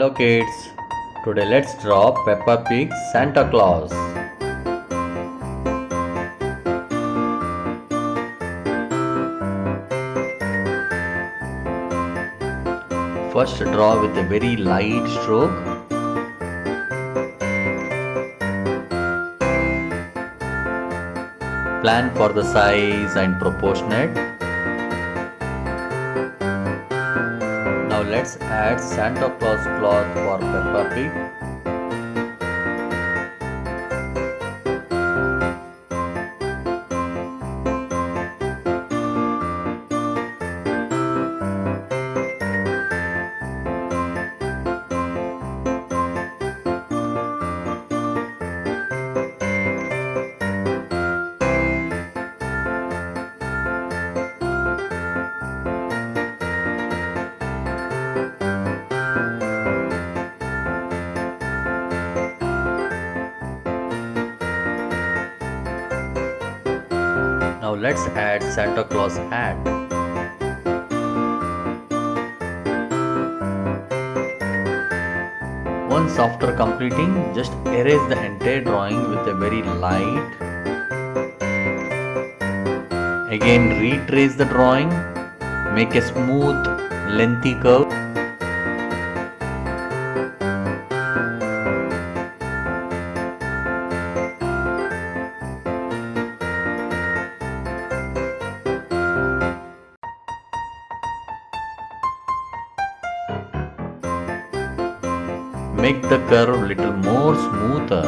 Hello kids, today let's draw Peppa Pig Santa Claus. First draw with a very light stroke. Plan for the size and proportionate. Now let's add Santa Claus cloth for Peppa Pig. Now let's add Santa Claus hat. Once after completing, just erase the entire drawing with a very light. Again retrace the drawing, make a smooth lengthy curve. Make the curve little more smoother.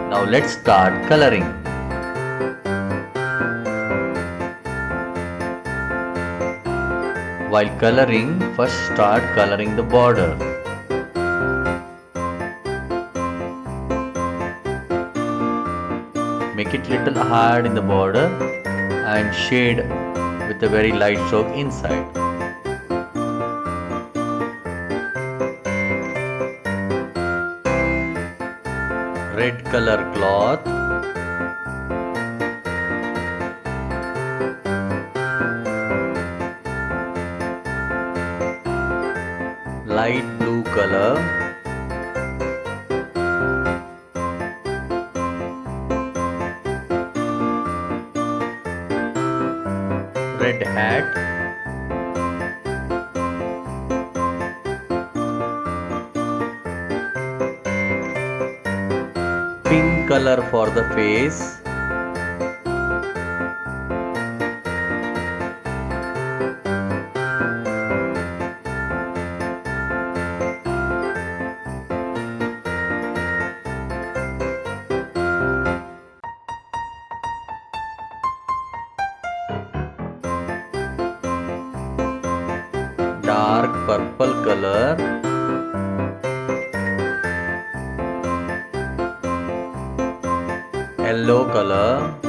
Now let's start coloring. While coloring, first start coloring the border. Make it little hard in the border and shade with a very light stroke inside. Red color cloth. Light blue color. Red hat. Pink color for the face. Dark purple color. Yellow color.